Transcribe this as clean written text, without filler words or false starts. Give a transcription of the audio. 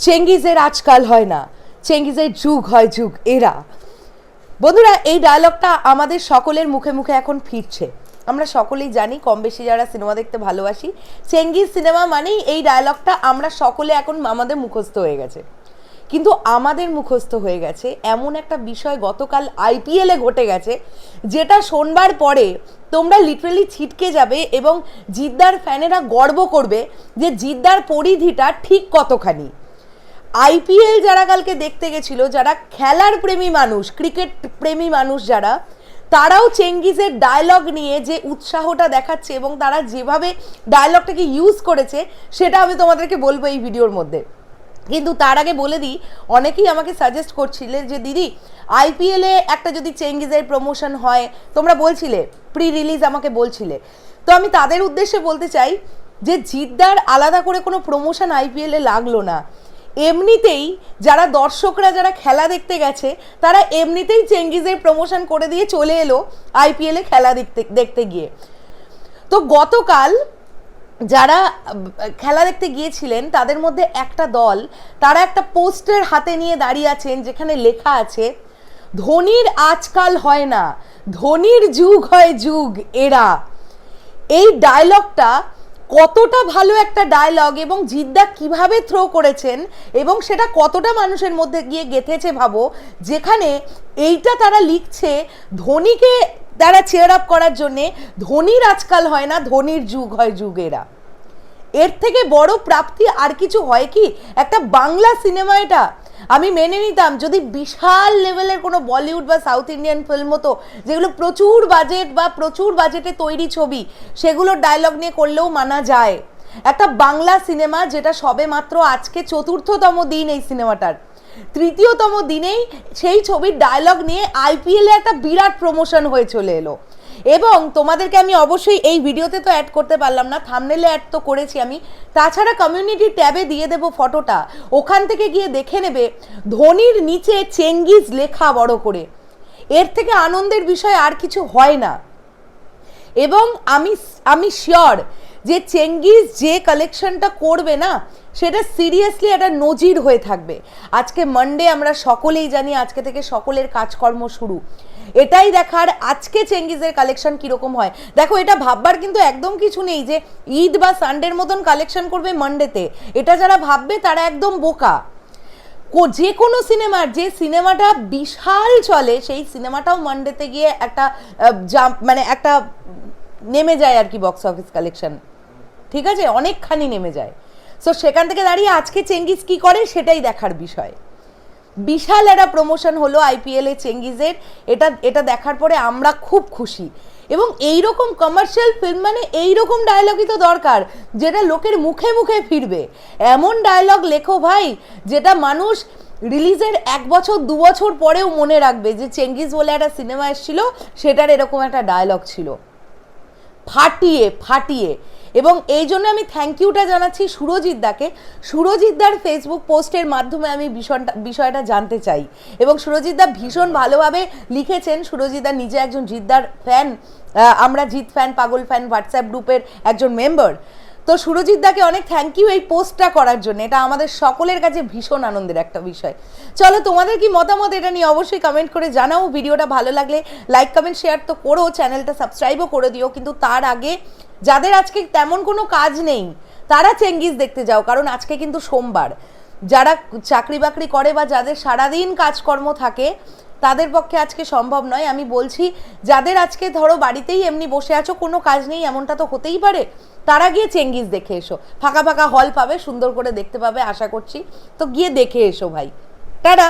চেঙ্গিজের আজকাল হয় না, চেঙ্গিজের যুগ হয় যুগ এরা। বন্ধুরা, এই ডায়লগটা আমাদের সকলের মুখে মুখে এখন ফিরছে। আমরা সকলেই জানি, কম বেশি যারা সিনেমা দেখতে ভালোবাসি, চেঙ্গিজ সিনেমা মানেই এই ডায়লগটা আমরা সকলে এখন আমাদের মুখস্থ হয়ে গেছে। কিন্তু আমাদের মুখস্থ হয়ে গেছে এমন একটা বিষয় গতকাল আইপিএলে ঘটে গেছে, যেটা শোনবার পরে তোমরা লিটারালি ছিটকে যাবে এবং জিদ্দার ফ্যানেরা গর্ব করবে যে জিদ্দার পরিধিটা ঠিক কতখানি। আইপিএল যারা কালকে দেখতে গেছিল, যারা খেলার প্রেমী মানুষ, ক্রিকেট প্রেমী মানুষ যারা, তারাও চেঙ্গিজের ডায়লগ নিয়ে যে উৎসাহটা দেখাচ্ছে এবং তারা যেভাবে ডায়লগটাকে ইউজ করেছে সেটা আমি তোমাদেরকে বলবো এই ভিডিওর মধ্যে। কিন্তু তার আগে বলে দিই, অনেকেই আমাকে সাজেস্ট করছিলে যে দিদি আইপিএলে একটা যদি চেঙ্গিজের প্রমোশন হয়, তোমরা বলছিলে প্রি রিলিজ আমাকে বলছিলে, তো আমি তাদের উদ্দেশ্যে বলতে চাই যে জিদ্দার আলাদা করে কোনো প্রমোশন আইপিএলে লাগলো না। এমনিতেই যারা দর্শকরা যারা খেলা দেখতে গেছে তারা এমনিতেই চেঙ্গিজের প্রমোশন করে দিয়ে চলে এলো আইপিএলে খেলা দেখতে গিয়ে। তো গতকাল যারা খেলা দেখতে গিয়েছিলেন তাদের মধ্যে একটা দল, তারা একটা পোস্টার হাতে নিয়ে দাঁড়িয়ে আছেন যেখানে লেখা আছে ধোনির আজকাল হয় না, ধোনির যুগ হয় যুগ এরা। এই ডায়লগটা কতটা ভালো একটা ডায়লগ এবং জিদ্দা কিভাবে থ্রো করেছেন এবং সেটা কতটা মানুষের মধ্যে গিয়ে গেঁথেছে ভাবো, যেখানে এইটা তারা লিখছে ধোনিকে তারা চেয়ার আপ করার জন্যে, ধোনির আজকাল হয় না, ধোনির যুগ হয় যুগ এরা। এর থেকে বড় প্রাপ্তি আর কিছু হয় কি? একটা বাংলা সিনেমা এটা। আমি মেনে নিতাম যদি বিশাল লেভেলের কোনো বলিউড বা সাউথ ইন্ডিয়ান ফিল্ম হতো, যেগুলো প্রচুর বাজেট বা প্রচুর বাজেটে তৈরি ছবি, সেগুলোর ডায়লগ নিয়ে করলেও মানা যায়। একটা বাংলা সিনেমা যেটা সবে মাত্র আজকে ৪র্থতম দিন এই সিনেমাটার, ৩য়তম দিনেই সেই ছবির ডায়লগ নিয়ে আইপিএলে একটা বিরাট প্রমোশন হয়ে চলে এলো। এবং তোমাদেরকে আমি অবশ্যই এই ভিডিওতে তো অ্যাড করতে পারলাম না, থাম্বনেলে অ্যাড তো করেছি আমি, তাছাড়া কমিউনিটি ট্যাবে দিয়ে দেবো ফটোটা, ওখান থেকে গিয়ে দেখে নেবে ধোনির নিচে চেঙ্গিজ লেখা বড় করে। এর থেকে আনন্দের বিষয় আর কিছু হয় না। এবং আমি শিওর যে চেঙ্গিজ যে কালেকশনটা করবে না, সেটা সিরিয়াসলি একটা নজির হয়ে থাকবে। আজকে মানডে, আমরা সকলেই জানি আজকে থেকে সকলের কাজকর্ম শুরু। এটাই দেখার আজকে চেঙ্গিজের কালেকশন কীরকম হয়। দেখো, এটা ভাববার কিন্তু একদম কিছু নেই যে ঈদ বা সানডের মতন কালেকশন করবে মানডেতে। এটা যারা ভাববে তারা একদম বোকা। যে কোনো সিনেমার, যে সিনেমাটা বিশাল চলে, সেই সিনেমাটাও মানডেতে গিয়ে একটা মানে একটা নেমে যায় আর কি, বক্স অফিস কালেকশন, ঠিক আছে, অনেকখানি নেমে যায়। সো সেখান থেকে দাঁড়িয়ে আজকে চেঙ্গিজ কি করে সেটাই দেখার বিষয়। বিশাল একটা প্রমোশন হলো আইপিএলে চেঙ্গিজের, এটা দেখার পরে আমরা খুব খুশি। এবং এইরকম কমার্শিয়াল ফিল্ম মানে এইরকম ডায়লগই তো দরকার, যেটা লোকের মুখে মুখে ফিরবে। এমন ডায়লগ লেখো ভাই, যেটা মানুষ রিলিজের 1 বছর 2 বছর পরেও মনে রাখবে যে চেঙ্গিজ বলে একটা সিনেমা এসেছিল, সেটার এরকম একটা ডায়লগ ছিল, ফাটিয়ে ফাটিয়ে। এবং এই জন্য আমি থ্যাংক ইউটা জানাচ্ছি সুরজিৎদাকে। সুরজিৎদার ফেসবুক পোস্টের মাধ্যমে আমি বিষয়টা জানতে চাই এবং সুরজিৎদা ভীষণ ভালোভাবে লিখেছেন। সুরজিৎদা নিজে একজন জিদ্দার ফ্যান, আমরা জিৎ ফ্যান পাগল ফ্যান হোয়াটসঅ্যাপ গ্রুপের একজন মেম্বার। তো সুরজিৎদাকে অনেক থ্যাংক ইউ এই পোস্টটা করার জন্য। এটা আমাদের সকলের কাছে ভীষণ আনন্দের একটা বিষয়। চলো, তোমাদের কি মতামত এটা নিয়ে অবশ্যই কমেন্ট করে জানাও। ভিডিওটা ভালো লাগলে লাইক কমেন্ট শেয়ার তো করো, চ্যানেলটা সাবস্ক্রাইবও করে দিও। কিন্তু তার আগে যাদের আজকে তেমন কোনো কাজ নেই তারা চেঙ্গিজ দেখতে যাও, কারণ আজকে কিন্তু সোমবার। যারা চাকরি বাকরি করে বা যাদের সারাদিন কাজকর্ম থাকে তাদের পক্ষে আজকে সম্ভব নয়। আমি বলছি যাদের আজকে ধরো বাড়িতেই এমনি বসে আছো, কোনো কাজ নেই, এমনটা তো হতেই পারে, তারা গিয়ে চেঙ্গিজ দেখে এসো। ফাঁকা ফাঁকা হল পাবে, সুন্দর করে দেখতে পাবে আশা করছি। তো গিয়ে দেখে এসো ভাই। টাটা।